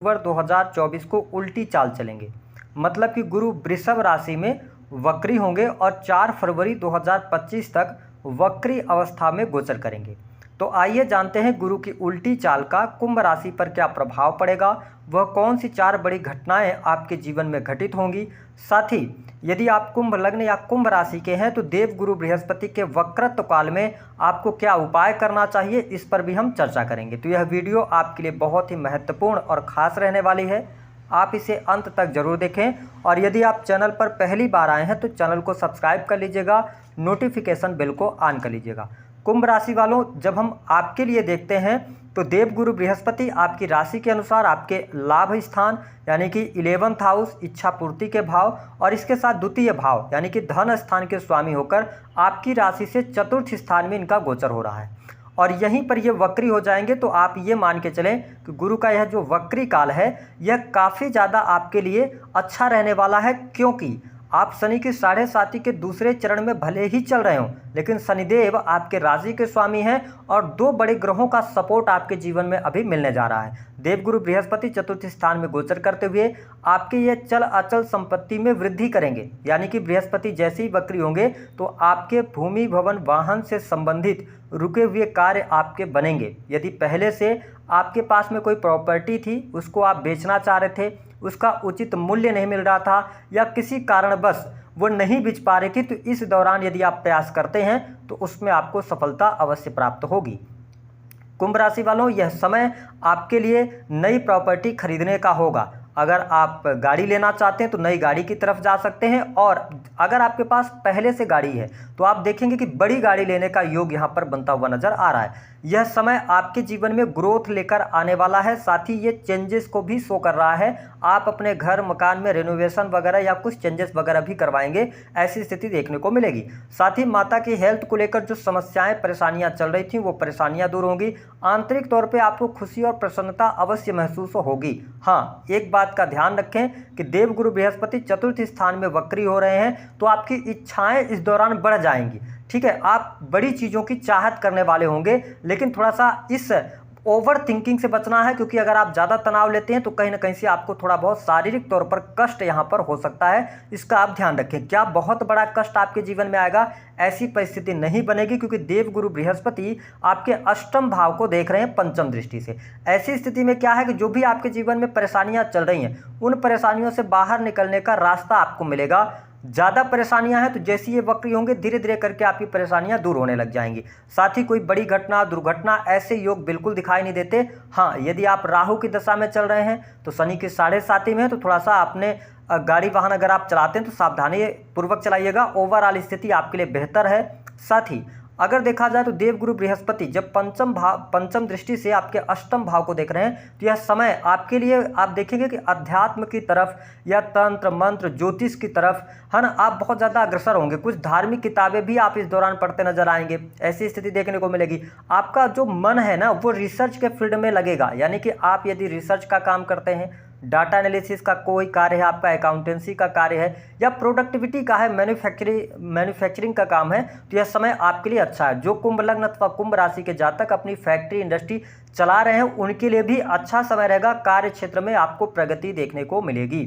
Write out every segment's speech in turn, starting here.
अक्टूबर 2024 को उल्टी चाल चलेंगे। मतलब कि गुरु वृषभ राशि में वक्री होंगे और 4 फरवरी 2025 तक वक्री अवस्था में गोचर करेंगे। तो आइए जानते हैं गुरु की उल्टी चाल का कुंभ राशि पर क्या प्रभाव पड़ेगा, वह कौन सी 4 बड़ी घटनाएं आपके जीवन में घटित होंगी। साथ ही यदि आप कुंभ लग्न या कुंभ राशि के हैं तो देव गुरु बृहस्पति के वक्रत्व काल में आपको क्या उपाय करना चाहिए, इस पर भी हम चर्चा करेंगे। तो यह वीडियो आपके लिए बहुत ही महत्वपूर्ण और ख़ास रहने वाली है, आप इसे अंत तक जरूर देखें। और यदि आप चैनल पर पहली बार आए हैं तो चैनल को सब्सक्राइब कर लीजिएगा, नोटिफिकेशन बेल को ऑन कर लीजिएगा। कुंभ राशि वालों, जब हम आपके लिए देखते हैं तो देव गुरु बृहस्पति आपकी राशि के अनुसार आपके लाभ स्थान यानी कि 11th हाउस इच्छा पूर्ति के भाव और इसके साथ द्वितीय भाव यानी कि धन स्थान के स्वामी होकर आपकी राशि से चतुर्थ स्थान में इनका गोचर हो रहा है और यहीं पर ये वक्री हो जाएंगे। तो आप ये मान के चलें कि गुरु का यह जो वक्री काल है यह काफ़ी ज़्यादा आपके लिए अच्छा रहने वाला है, क्योंकि आप शनि की 7.5 के दूसरे चरण में भले ही चल रहे हों लेकिन शनिदेव आपके राशि के स्वामी हैं और 2 बड़े ग्रहों का सपोर्ट आपके जीवन में अभी मिलने जा रहा है। देवगुरु बृहस्पति चतुर्थ स्थान में गोचर करते हुए आपके ये चल अचल संपत्ति में वृद्धि करेंगे, यानी कि बृहस्पति जैसे ही वक्री होंगे तो आपके भूमि भवन वाहन से संबंधित रुके हुए कार्य आपके बनेंगे। यदि पहले से आपके पास में कोई प्रॉपर्टी थी, उसको आप बेचना चाह रहे थे, उसका उचित मूल्य नहीं मिल रहा था या किसी कारणवश वो नहीं बेच पा रही थी, तो इस दौरान यदि आप प्रयास करते हैं तो उसमें आपको सफलता अवश्य प्राप्त होगी। कुंभ राशि वालों, यह समय आपके लिए नई प्रॉपर्टी खरीदने का होगा। अगर आप गाड़ी लेना चाहते हैं तो नई गाड़ी की तरफ जा सकते हैं और अगर आपके पास पहले से गाड़ी है तो आप देखेंगे कि बड़ी गाड़ी लेने का योग यहाँ पर बनता हुआ नजर आ रहा है। यह समय आपके जीवन में ग्रोथ लेकर आने वाला है, साथ ही ये चेंजेस को भी शो कर रहा है। आप अपने घर मकान में रेनोवेशन वगैरह या कुछ चेंजेस वगैरह भी करवाएंगे, ऐसी स्थिति देखने को मिलेगी। साथ ही माता की हेल्थ को लेकर जो समस्याएं परेशानियां चल रही थी वो परेशानियां दूर होंगी। आंतरिक तौर पर आपको खुशी और प्रसन्नता अवश्य महसूस होगी। हाँ, एक बात का ध्यान रखें कि देव गुरु बृहस्पति चतुर्थ स्थान में वक्री हो रहे हैं तो आपकी इच्छाएं इस दौरान बढ़ जाएंगी। ठीक है, आप बड़ी चीज़ों की चाहत करने वाले होंगे, लेकिन थोड़ा सा इस ओवर थिंकिंग से बचना है, क्योंकि अगर आप ज़्यादा तनाव लेते हैं तो कहीं ना कहीं से आपको थोड़ा बहुत शारीरिक तौर पर कष्ट यहाँ पर हो सकता है। इसका आप ध्यान रखें। क्या बहुत बड़ा कष्ट आपके जीवन में आएगा, ऐसी परिस्थिति नहीं बनेगी, क्योंकि देव गुरु बृहस्पति आपके अष्टम भाव को देख रहे हैं पंचम दृष्टि से। ऐसी स्थिति में क्या है कि जो भी आपके जीवन में परेशानियाँ चल रही हैं उन परेशानियों से बाहर निकलने का रास्ता आपको मिलेगा। ज़्यादा परेशानियां हैं तो जैसे ये वक्री होंगे धीरे धीरे करके आपकी परेशानियां दूर होने लग जाएंगी। साथ ही कोई बड़ी घटना दुर्घटना ऐसे योग बिल्कुल दिखाई नहीं देते। हाँ, यदि आप राहु की दशा में चल रहे हैं तो शनि की 7.5 में है तो थोड़ा सा आपने गाड़ी वाहन अगर आप चलाते हैं तो सावधानी पूर्वक चलाइएगा। ओवरऑल स्थिति आपके लिए बेहतर है। साथ ही अगर देखा जाए तो देवगुरु बृहस्पति जब पंचम दृष्टि से आपके अष्टम भाव को देख रहे हैं तो यह समय आपके लिए आप देखेंगे कि अध्यात्म की तरफ या तंत्र मंत्र ज्योतिष की तरफ है ना, आप बहुत ज़्यादा अग्रसर होंगे। कुछ धार्मिक किताबें भी आप इस दौरान पढ़ते नजर आएंगे, ऐसी स्थिति देखने को मिलेगी। आपका जो मन है ना वो रिसर्च के फील्ड में लगेगा, यानी कि आप यदि रिसर्च का काम करते हैं, डाटा एनालिसिस का कोई कार्य है, आपका अकाउंटेंसी का कार्य है या प्रोडक्टिविटी का है, मैन्युफैक्चरिंग का काम है, तो यह समय आपके लिए अच्छा है। जो कुंभ लग्न अथवा कुंभ राशि के जातक अपनी फैक्ट्री इंडस्ट्री चला रहे हैं उनके लिए भी अच्छा समय रहेगा। कार्य क्षेत्र में आपको प्रगति देखने को मिलेगी,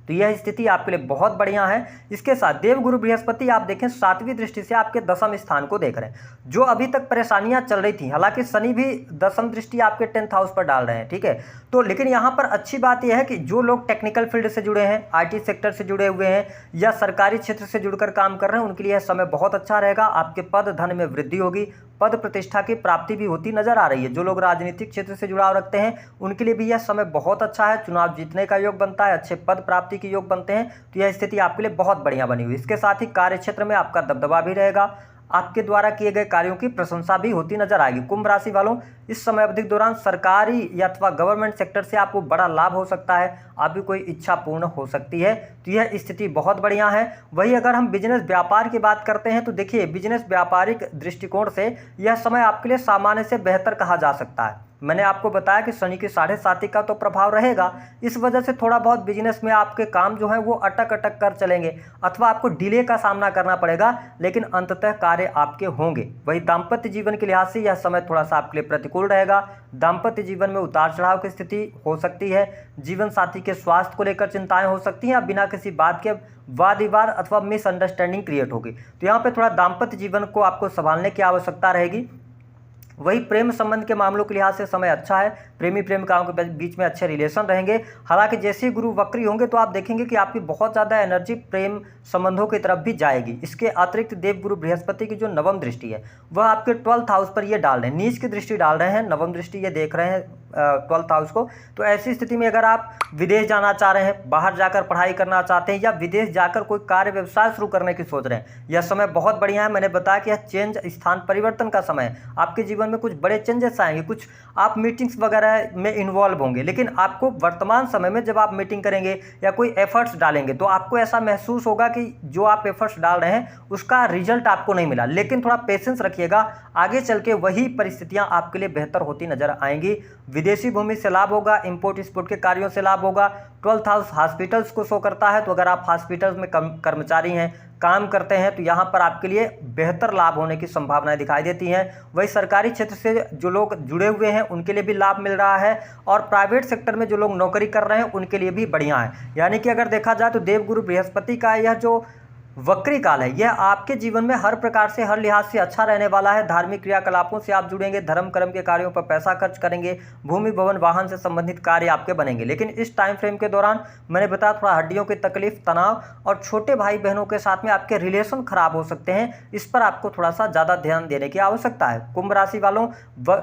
तो यह स्थिति आपके लिए बहुत बढ़िया है। इसके साथ देव गुरु बृहस्पति आप देखें 7वीं दृष्टि से आपके 10वें स्थान को देख रहे हैं। जो अभी तक परेशानियां चल रही थी, हालांकि शनि भी 10वीं दृष्टि आपके 10th हाउस पर डाल रहे हैं, ठीक है, तो लेकिन यहाँ पर अच्छी बात यह है कि जो लोग टेक्निकल फील्ड से जुड़े हैं, IT सेक्टर से जुड़े हुए हैं या सरकारी क्षेत्र से जुड़कर काम कर रहे हैं, उनके लिए यह समय बहुत अच्छा रहेगा। आपके पद धन में वृद्धि होगी, पद प्रतिष्ठा की प्राप्ति भी होती नजर आ रही है। जो लोग राजनीतिक क्षेत्र से जुड़ाव रखते हैं उनके लिए भी यह समय बहुत अच्छा है। चुनाव जीतने का योग बनता है, अच्छे पद प्राप्ति के योग बनते हैं, तो यह स्थिति आपके लिए बहुत बढ़िया बनी हुई। इसके साथ ही कार्य क्षेत्र में आपका दबदबा भी रहेगा, आपके द्वारा किए गए कार्यों की प्रशंसा भी होती नजर आएगी। कुंभ राशि वालों, इस समय अवधि के दौरान सरकारी या अथवा गवर्नमेंट सेक्टर से आपको बड़ा लाभ हो सकता है, आपकी कोई इच्छा पूर्ण हो सकती है, तो यह स्थिति बहुत बढ़िया है। वही अगर हम बिजनेस व्यापार की बात करते हैं तो देखिए बिजनेस व्यापारिक दृष्टिकोण से यह समय आपके लिए सामान्य से बेहतर कहा जा सकता है। मैंने आपको बताया कि शनि की 7.5 का तो प्रभाव रहेगा। इस वजह से थोड़ा बहुत बिजनेस में आपके काम जो है वो अटक अटक कर चलेंगे अथवा आपको डिले का सामना करना पड़ेगा, लेकिन अंततः कार्य आपके होंगे। वही दाम्पत्य जीवन के लिहाज से यह समय थोड़ा सा आपके लिए प्रतिकूल रहेगा। दाम्पत्य जीवन में उतार चढ़ाव की स्थिति हो सकती है। जीवन साथी के स्वास्थ्य को लेकर चिंताएं हो सकती हैं या बिना किसी बात के वाद विवाद अथवा मिसअंडरस्टैंडिंग क्रिएट होगी। तो यहाँ पे थोड़ा दाम्पत्य जीवन को आपको संभालने की आवश्यकता रहेगी। वही प्रेम संबंध के मामलों के लिहाज से समय अच्छा है। प्रेमी प्रेमिकाओं के बीच में अच्छे रिलेशन रहेंगे। हालांकि जैसे ही गुरु वक्री होंगे तो आप देखेंगे कि आपकी बहुत ज़्यादा एनर्जी प्रेम संबंधों की तरफ भी जाएगी। इसके अतिरिक्त देवगुरु बृहस्पति की जो नवम दृष्टि है वह आपके 12th हाउस पर ये डाल रहे हैं, नीच की दृष्टि डाल रहे हैं, नवम दृष्टि ये देख रहे हैं 12th हाउस को। तो ऐसी स्थिति में अगर आप विदेश जाना चाह रहे हैं, बाहर जाकर पढ़ाई करना चाहते हैं या विदेश जाकर कोई कार्य व्यवसाय शुरू करने की सोच रहे हैं, यह समय बहुत बढ़िया है। मैंने बताया कि यह चेंज, स्थान परिवर्तन का समय है। आपके जीवन में कुछ बड़े चेंजेस आएंगे, कुछ आप मीटिंग्स वगैरह में इन्वॉल्व होंगे, लेकिन आपको वर्तमान समय में जब आप मीटिंग करेंगे या कोई एफर्ट्स डालेंगे तो आपको ऐसा महसूस होगा कि जो आप एफर्ट्स डाल रहे हैं उसका रिजल्ट आपको नहीं मिला। लेकिन थोड़ा पेशेंस रखिएगा, आगे चल के वही परिस्थितियां आपके लिए बेहतर होती नजर आएंगी। विदेशी भूमि से लाभ होगा, इंपोर्ट एक्सपोर्ट के कार्यों से लाभ होगा। 12th हाउस हॉस्पिटल्स को शो करता है, तो अगर आप हॉस्पिटल्स में कर्मचारी हैं, काम करते हैं, तो यहाँ पर आपके लिए बेहतर लाभ होने की संभावनाएं दिखाई देती हैं। वही सरकारी क्षेत्र से जो लोग जुड़े हुए हैं उनके लिए भी लाभ मिल रहा है और प्राइवेट सेक्टर में जो लोग नौकरी कर रहे हैं उनके लिए भी बढ़िया है। यानी कि अगर देखा जाए तो देवगुरु बृहस्पति का यह जो वक्री काल है यह आपके जीवन में हर प्रकार से, हर लिहाज से अच्छा रहने वाला है। धार्मिक क्रियाकलापों से आप जुड़ेंगे, धर्म कर्म के कार्यों पर पैसा खर्च करेंगे, भूमि भवन वाहन से संबंधित कार्य आपके बनेंगे। लेकिन इस टाइम फ्रेम के दौरान मैंने बताया थोड़ा हड्डियों की तकलीफ, तनाव और छोटे भाई बहनों के साथ में आपके रिलेशन खराब हो सकते हैं। इस पर आपको थोड़ा सा ज़्यादा ध्यान देने की आवश्यकता है। कुंभ राशि वालों,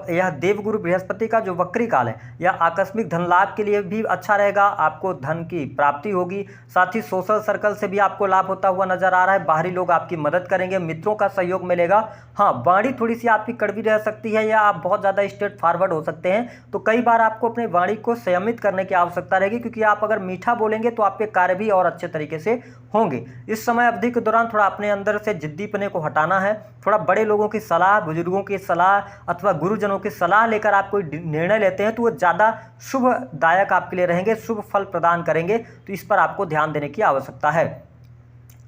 यह देवगुरु बृहस्पति का जो वक्री काल है यह आकस्मिक धन लाभ के लिए भी अच्छा रहेगा। आपको धन की प्राप्ति होगी, साथ ही सोशल सर्कल से भी आपको लाभ होता हुआ नजर आ रहा है। बाहरी लोग आपकी मदद करेंगे, मित्रों का सहयोग मिलेगा। हाँ, वाणी थोड़ी सी आपकी कड़वी रह सकती है या आप बहुत ज़्यादा स्ट्रेट फॉरवर्ड हो सकते हैं, तो कई बार आपको अपने वाणी को संयमित करने की आवश्यकता रहेगी, क्योंकि आप अगर मीठा बोलेंगे तो आपके कार्य भी और अच्छे तरीके से होंगे। इस समय अवधि के दौरान थोड़ा अपने अंदर से जिद्दीपने को हटाना है। थोड़ा बड़े लोगों की सलाह, बुजुर्गों की सलाह अथवा गुरुजनों की सलाह लेकर आप कोई निर्णय लेते हैं तो वो ज़्यादा शुभदायक आपके लिए रहेंगे, शुभ फल प्रदान करेंगे। तो इस पर आपको ध्यान देने की आवश्यकता है।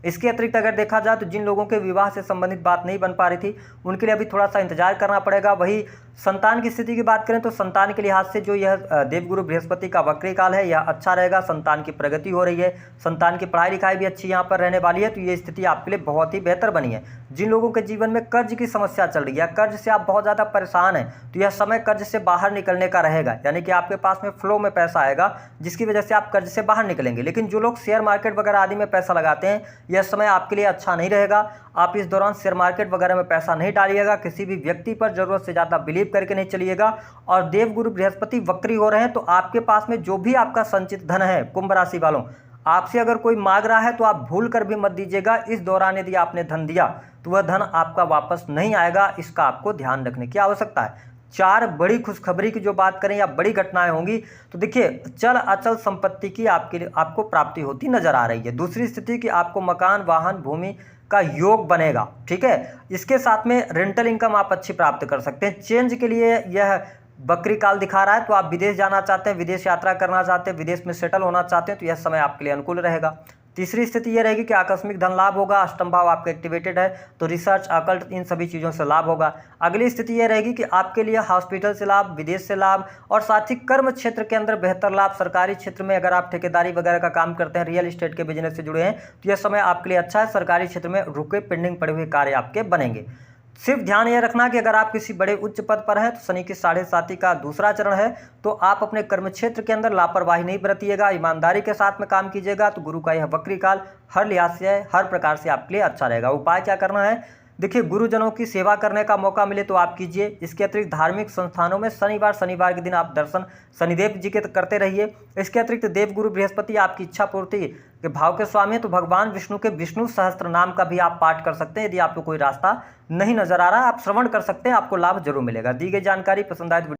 इसके अतिरिक्त अगर देखा जाए तो जिन लोगों के विवाह से संबंधित बात नहीं बन पा रही थी उनके लिए अभी थोड़ा सा इंतजार करना पड़ेगा। वही संतान की स्थिति की बात करें तो संतान के लिहाज से जो यह देवगुरु बृहस्पति का वक्री काल है यह अच्छा रहेगा। संतान की प्रगति हो रही है, संतान की पढ़ाई लिखाई भी अच्छी यहाँ पर रहने वाली है, तो ये स्थिति आपके लिए बहुत ही बेहतर बनी है। जिन लोगों के जीवन में कर्ज की समस्या चल रही है, कर्ज से आप बहुत ज़्यादा परेशान हैं, तो यह समय कर्ज से बाहर निकलने का रहेगा। यानी कि आपके पास में फ्लो में पैसा आएगा जिसकी वजह से आप कर्ज से बाहर निकलेंगे। लेकिन जो लोग शेयर मार्केट वगैरह आदि में पैसा लगाते हैं यह समय आपके लिए अच्छा नहीं रहेगा। आप इस दौरान शेयर मार्केट वगैरह में पैसा नहीं डालिएगा, किसी भी व्यक्ति पर जरूरत से ज़्यादा बिलीव करके नहीं चलिएगा। और देवगुरु बृहस्पति वक्री हो रहे हैं तो आपके पास में जो भी आपका संचित धन है, कुंभ राशि वालों, आपसे अगर कोई मांग रहा है तो आप भूल कर भी मत दीजिएगा। इस दौरान यदि आपने धन दिया तो वह धन आपका वापस नहीं आएगा, इसका आपको ध्यान रखने की आवश्यकता है। 4 बड़ी खुशखबरी की जो बात करें या बड़ी घटनाएं होंगी तो देखिए, चल अचल संपत्ति की आपको प्राप्ति होती नजर आ रही है। दूसरी स्थिति कि आपको मकान, वाहन, भूमि का योग बनेगा, ठीक है। इसके साथ में रेंटल इनकम आप अच्छी प्राप्त कर सकते हैं। चेंज के लिए यह बकरी काल दिखा रहा है, तो आप विदेश जाना चाहते हैं, विदेश यात्रा करना चाहते हैं, विदेश में सेटल होना चाहते हैं, तो यह समय आपके लिए अनुकूल रहेगा। तीसरी स्थिति यह रहेगी कि आकस्मिक धन लाभ होगा। अष्टम भाव आपका एक्टिवेटेड है तो रिसर्च, अकल्ट, इन सभी चीज़ों से लाभ होगा। अगली स्थिति यह रहेगी कि आपके लिए हॉस्पिटल से लाभ, विदेश से लाभ और साथ ही कर्म क्षेत्र के अंदर बेहतर लाभ। सरकारी क्षेत्र में अगर आप ठेकेदारी वगैरह का काम करते हैं, रियल एस्टेट के बिजनेस से जुड़े हैं, तो यह समय आपके लिए अच्छा है। सरकारी क्षेत्र में रुके पेंडिंग पड़े हुए कार्य आपके बनेंगे। सिर्फ ध्यान यह रखना कि अगर आप किसी बड़े उच्च पद पर हैं तो शनि की 7.5 का दूसरा चरण है, तो आप अपने कर्म क्षेत्र के अंदर लापरवाही नहीं बरतिएगा, ईमानदारी के साथ में काम कीजिएगा, तो गुरु का यह वक्री काल हर लिहाज से, हर प्रकार से आपके लिए अच्छा रहेगा। उपाय क्या करना है? देखिए, गुरुजनों की सेवा करने का मौका मिले तो आप कीजिए। इसके अतिरिक्त धार्मिक संस्थानों में शनिवार के दिन आप दर्शन शनिदेव जी के करते रहिए। इसके अतिरिक्त देवगुरु बृहस्पति आपकी इच्छा पूर्ति के भाव के स्वामी है, तो भगवान विष्णु के विष्णु सहस्त्र नाम का भी आप पाठ कर सकते हैं। यदि आपको कोई रास्ता नहीं नजर आ रहा है, आप श्रवण कर सकते हैं, आपको लाभ जरूर मिलेगा। दी गई जानकारी पसंद आए तो